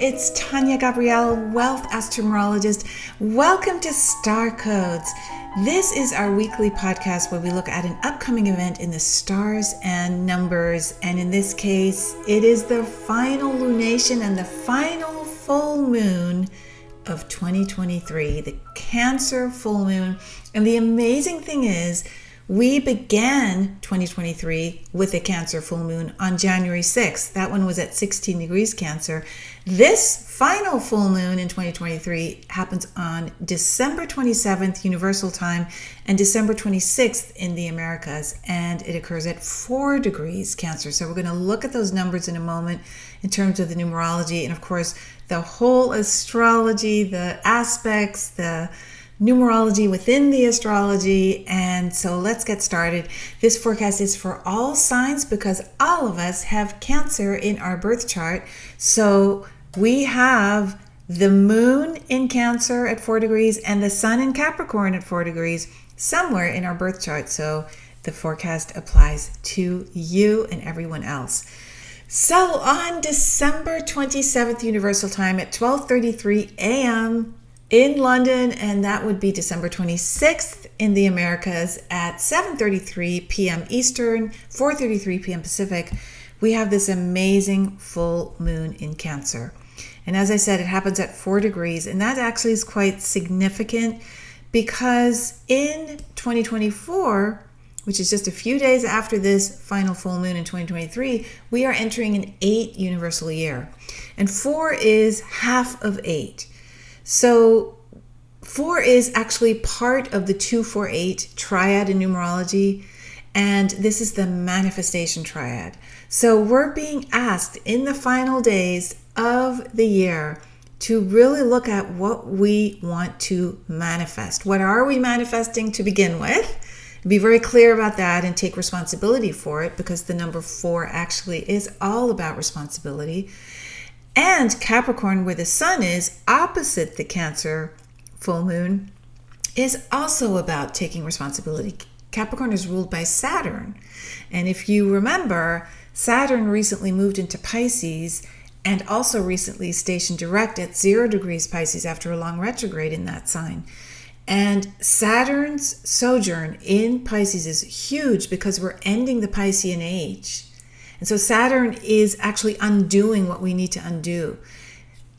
it's Tania Gabrielle, Wealth Astro-Numerologist. Welcome to Star Codes. This is our weekly podcast where we look at an upcoming event in the stars and numbers. And in this case, it is the final lunation and the final full moon of 2023, the Cancer full moon. And the amazing thing is, we began 2023 with a Cancer full moon on January 6th. That one was at 16 degrees Cancer. This final full moon in 2023 happens on December 27th, Universal Time, and December 26th in the Americas, and it occurs at 4 degrees Cancer. So we're going to look at those numbers in a moment in terms of the numerology, and of course, the whole astrology, the aspects, the numerology within the astrology. And so let's get started. This forecast is for all signs because all of us have Cancer in our birth chart. So we have the moon in Cancer at 4 degrees and the sun in Capricorn at 4 degrees somewhere in our birth chart. So the forecast applies to you and everyone else. So on December 27th, Universal Time at 12:33 a.m. in London, and that would be December 26th in the Americas at 7:33 p.m. Eastern, 4:33 p.m. Pacific, we have this amazing full moon in Cancer. And as I said, it happens at 4 degrees, and that actually is quite significant because in 2024, which is just a few days after this final full moon in 2023, we are entering an 8 universal year. And 4 is half of 8. So 4 is actually part of the 248 triad in numerology, and this is the manifestation triad. So we're being asked in the final days of the year to really look at what we want to manifest. What are we manifesting to begin with? Be very clear about that and take responsibility for it, because the number 4 actually is all about responsibility. And Capricorn, where the sun is opposite the Cancer full moon, is also about taking responsibility. Capricorn is ruled by Saturn. And if you remember, Saturn recently moved into Pisces and also recently stationed direct at 0 degrees Pisces after a long retrograde in that sign. And Saturn's sojourn in Pisces is huge because we're ending the Piscean age. And so Saturn is actually undoing what we need to undo.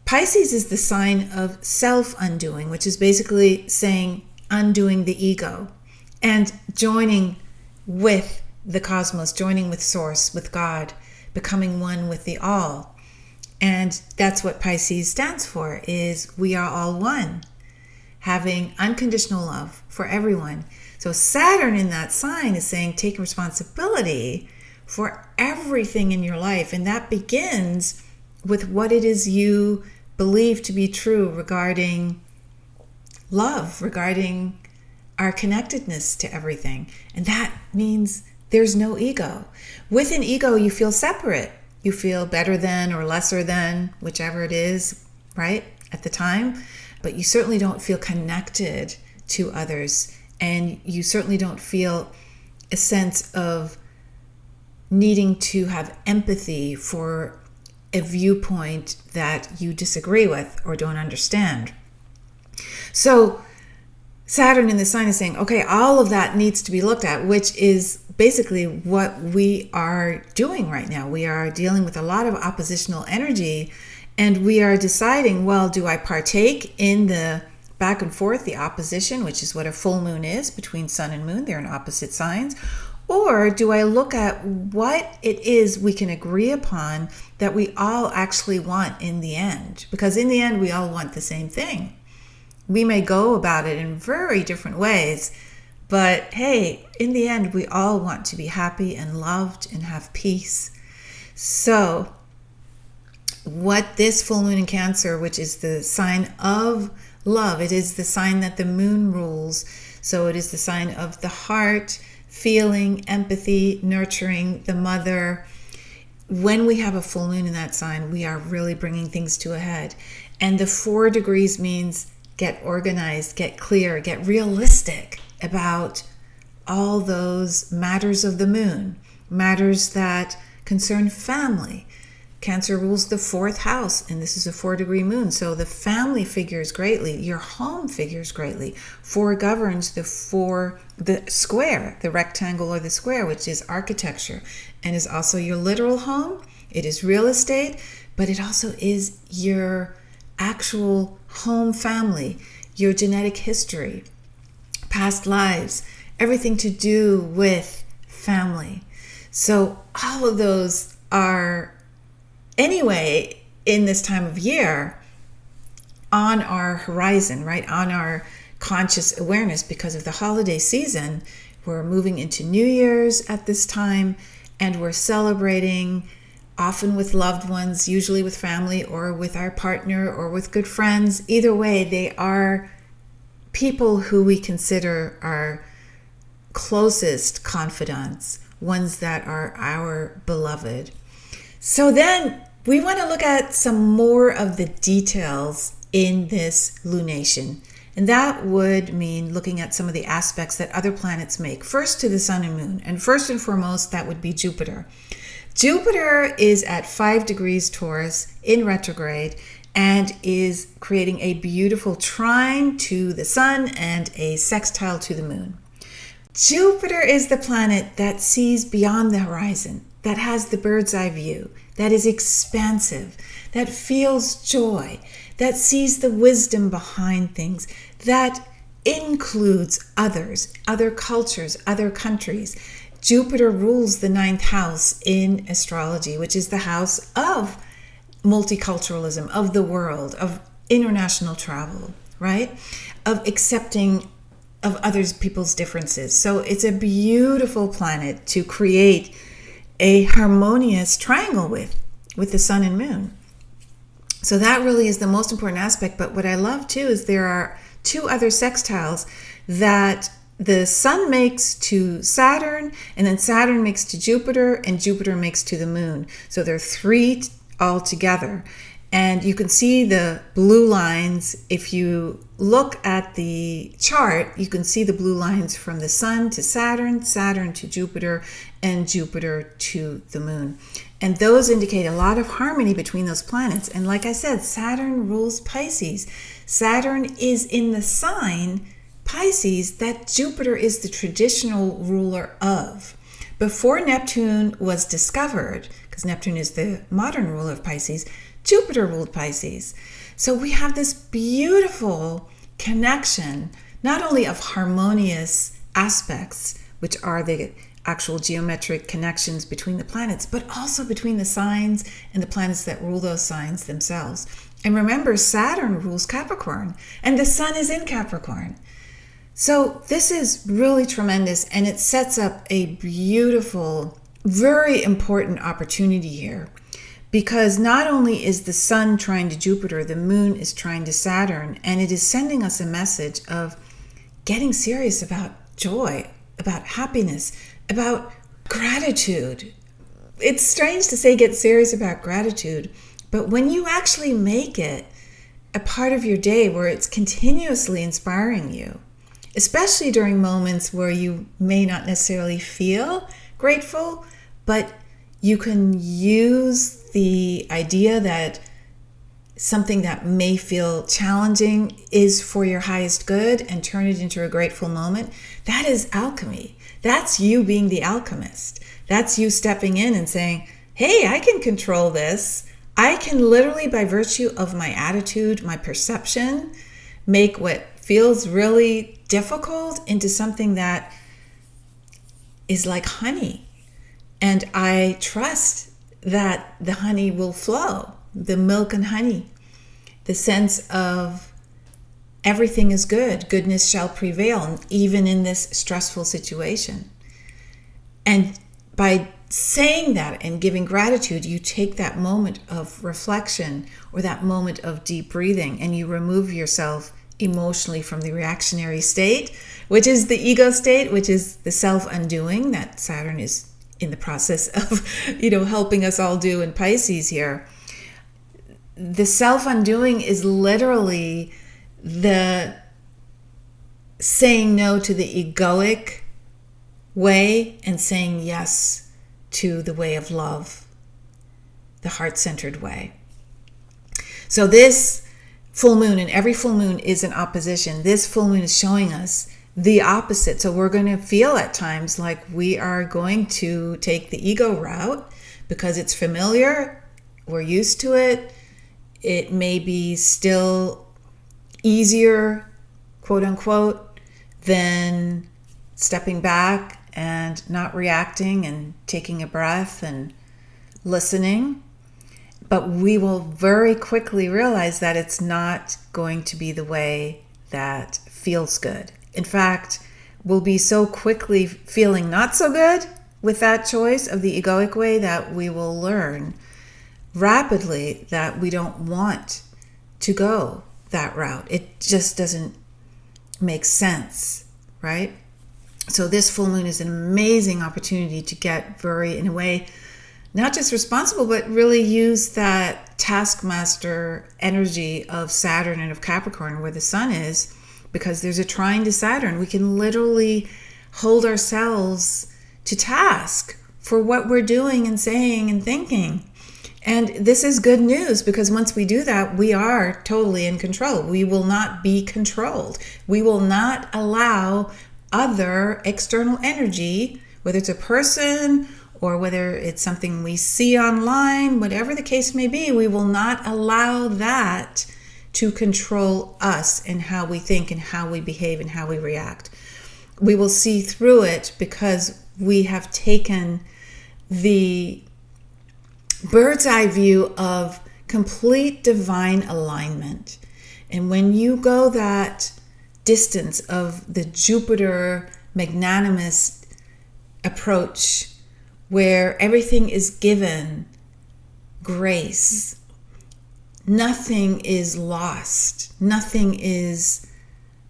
Pisces is the sign of self-undoing, which is basically saying undoing the ego and joining with the cosmos, joining with Source, with God, becoming one with the all. And that's what Pisces stands for, is we are all one, having unconditional love for everyone. So Saturn in that sign is saying take responsibility for everything in your life. And that begins with what it is you believe to be true regarding love, regarding our connectedness to everything. And that means there's no ego. With an ego, you feel separate. You feel better than or lesser than, whichever it is, right, at the time. But you certainly don't feel connected to others. And you certainly don't feel a sense of needing to have empathy for a viewpoint that you disagree with or don't understand. So Saturn in the sign is saying, okay, all of that needs to be looked at, which is basically what we are doing right now. We are dealing with a lot of oppositional energy, and we are deciding, well, do I partake in the back and forth, the opposition, which is what a full moon is between sun and moon? They're in opposite signs. Or do I look at what it is we can agree upon that we all actually want in the end? Because in the end, we all want the same thing. We may go about it in very different ways, but hey, in the end, we all want to be happy and loved and have peace. So what this full moon in Cancer, which is the sign of love, it is the sign that the moon rules. So it is the sign of the heart, feeling, empathy, nurturing, the mother. When we have a full moon in that sign, we are really bringing things to a head. And the 4 degrees means get organized, get clear, get realistic about all those matters of the moon, matters that concern family, Cancer rules the 4th house, and this is a 4-degree moon. So the family figures greatly. Your home figures greatly. 4 governs the square, the rectangle or the square, which is architecture, and is also your literal home. It is real estate, but it also is your actual home family, your genetic history, past lives, everything to do with family. So all of those are, anyway, in this time of year, on our horizon, right? On our conscious awareness because of the holiday season. We're moving into New Year's at this time, and we're celebrating often with loved ones, usually with family or with our partner or with good friends. Either way, they are people who we consider our closest confidants, ones that are our beloved. So then we want to look at some more of the details in this lunation. And that would mean looking at some of the aspects that other planets make. First to the sun and moon. And first and foremost, that would be Jupiter. Jupiter is at 5 degrees Taurus in retrograde and is creating a beautiful trine to the sun and a sextile to the moon. Jupiter is the planet that sees beyond the horizon, that has the bird's eye view, that is expansive, that feels joy, that sees the wisdom behind things, that includes others, other cultures, other countries. Jupiter rules the 9th house in astrology, which is the house of multiculturalism, of the world, of international travel, right? Of accepting of others people's differences. So it's a beautiful planet to create a harmonious triangle with the sun and moon. So that really is the most important aspect. But what I love too is there are 2 other sextiles that the sun makes to Saturn, and then Saturn makes to Jupiter, and Jupiter makes to the moon. So there are 3 altogether. And you can see the blue lines. If you look at the chart, you can see the blue lines from the sun to Saturn, Saturn to Jupiter, and Jupiter to the moon. And those indicate a lot of harmony between those planets. And like I said, Saturn rules Pisces. Saturn is in the sign Pisces that Jupiter is the traditional ruler of. Before Neptune was discovered, because Neptune is the modern ruler of Pisces, Jupiter ruled Pisces. So we have this beautiful connection, not only of harmonious aspects, which are the actual geometric connections between the planets, but also between the signs and the planets that rule those signs themselves. And remember, Saturn rules Capricorn, and the sun is in Capricorn. So this is really tremendous, and it sets up a beautiful, very important opportunity here. Because not only is the sun trying to Jupiter, the moon is trying to Saturn, and it is sending us a message of getting serious about joy, about happiness, about gratitude. It's strange to say get serious about gratitude, but when you actually make it a part of your day where it's continuously inspiring you, especially during moments where you may not necessarily feel grateful, but you can use the idea that something that may feel challenging is for your highest good and turn it into a grateful moment. That is alchemy. That's you being the alchemist. That's you stepping in and saying, hey, I can control this. I can literally, by virtue of my attitude, my perception, make what feels really difficult into something that is like honey. And I trust that the honey will flow, the milk and honey, the sense of everything is good, goodness shall prevail, even in this stressful situation. And by saying that and giving gratitude, you take that moment of reflection or that moment of deep breathing, and you remove yourself emotionally from the reactionary state, which is the ego state, which is the self-undoing that Saturn is in the process of, helping us all do in Pisces here. The self-undoing is literally the saying no to the egoic way and saying yes to the way of love. the heart-centered way. So this full moon, and every full moon is an opposition. This full moon is showing us the opposite. So we're going to feel at times like we are going to take the ego route because it's familiar, we're used to it. It may be still easier, quote unquote, than stepping back and not reacting and taking a breath and listening. But we will very quickly realize that it's not going to be the way that feels good. In fact, we'll be so quickly feeling not so good with that choice of the egoic way that we will learn rapidly that we don't want to go that route. It just doesn't make sense, right? So this full moon is an amazing opportunity to get very, in a way, not just responsible, but really use that taskmaster energy of Saturn and of Capricorn where the sun is, because there's a trine to Saturn. We can literally hold ourselves to task for what we're doing and saying and thinking. And this is good news, because once we do that, we are totally in control. We will not be controlled. We will not allow other external energy, whether it's a person or whether it's something we see online, whatever the case may be, we will not allow that to control us and how we think and how we behave and how we react. We will see through it because we have taken the bird's eye view of complete divine alignment. And when you go that distance of the Jupiter magnanimous approach, where everything is given grace, nothing is lost, nothing is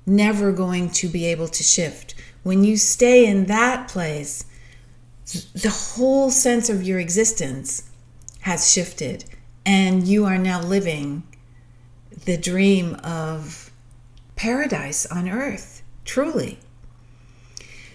never going to be able to shift. When you stay in that place, the whole sense of your existence has shifted, and you are now living the dream of paradise on earth, truly.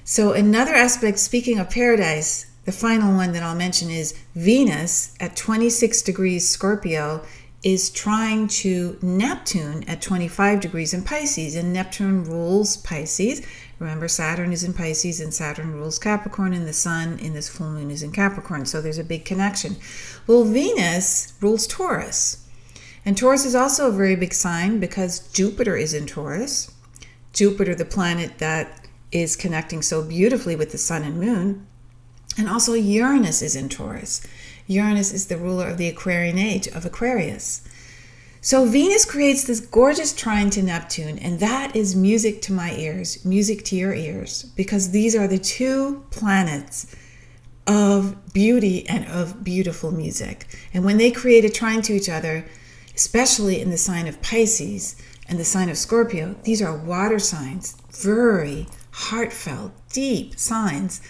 So another aspect, speaking of paradise, the final one that I'll mention is Venus at 26 degrees Scorpio is trying to Neptune at 25 degrees in Pisces, and Neptune rules Pisces. Remember, Saturn is in Pisces and Saturn rules Capricorn, and the sun in this full moon is in Capricorn, so there's a big connection. Well, Venus rules Taurus, and Taurus is also a very big sign because Jupiter is in Taurus. Jupiter, the planet that is connecting so beautifully with the sun and moon, and also Uranus is in Taurus. Uranus is the ruler of the Aquarian age, of Aquarius. So Venus creates this gorgeous trine to Neptune, and that is music to my ears, music to your ears, because these are the two planets of beauty and of beautiful music. And when they create a trine to each other, especially in the sign of Pisces and the sign of Scorpio, these are water signs, very heartfelt, deep signs,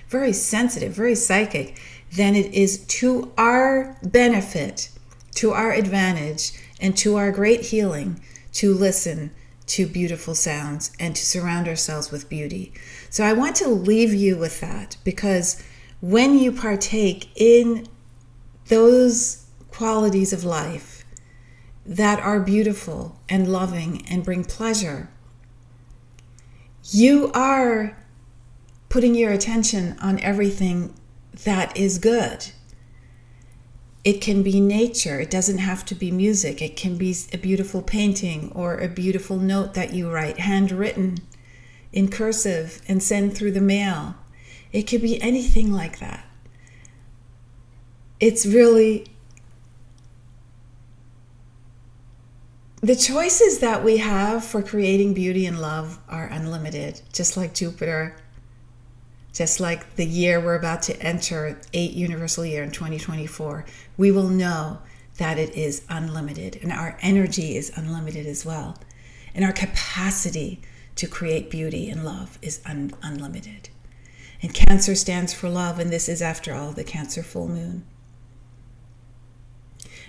very sensitive, very psychic, then it is to our benefit, to our advantage, and to our great healing to listen to beautiful sounds and to surround ourselves with beauty. So I want to leave you with that, because when you partake in those qualities of life that are beautiful and loving and bring pleasure, you are putting your attention on everything that is good. It can be nature. It doesn't have to be music. It can be a beautiful painting or a beautiful note that you write, handwritten in cursive and send through the mail. It could be anything like that. It's really the choices that we have for creating beauty and love are unlimited, just like Jupiter. Just like the year we're about to enter, 8 universal year in 2024, we will know that it is unlimited, and our energy is unlimited as well. And our capacity to create beauty and love is unlimited. And Cancer stands for love, and this is, after all, the Cancer full moon.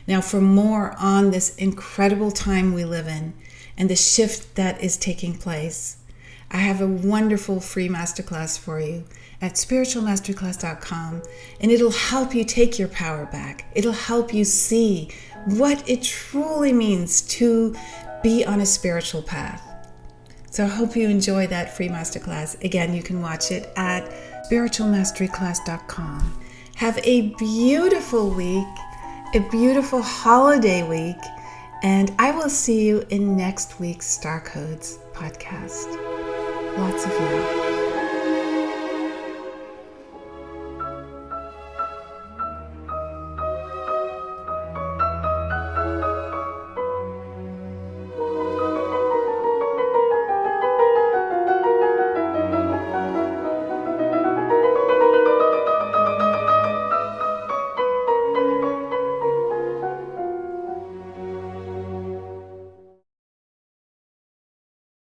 Now, for more on this incredible time we live in and the shift that is taking place, I have a wonderful free masterclass for you at spiritualmasterclass.com, and it'll help you take your power back. It'll help you see what it truly means to be on a spiritual path. So I hope you enjoy that free masterclass. Again, you can watch it at spiritualmasteryclass.com. Have a beautiful week, a beautiful holiday week, and I will see you in next week's Star Codes podcast. Lots of love.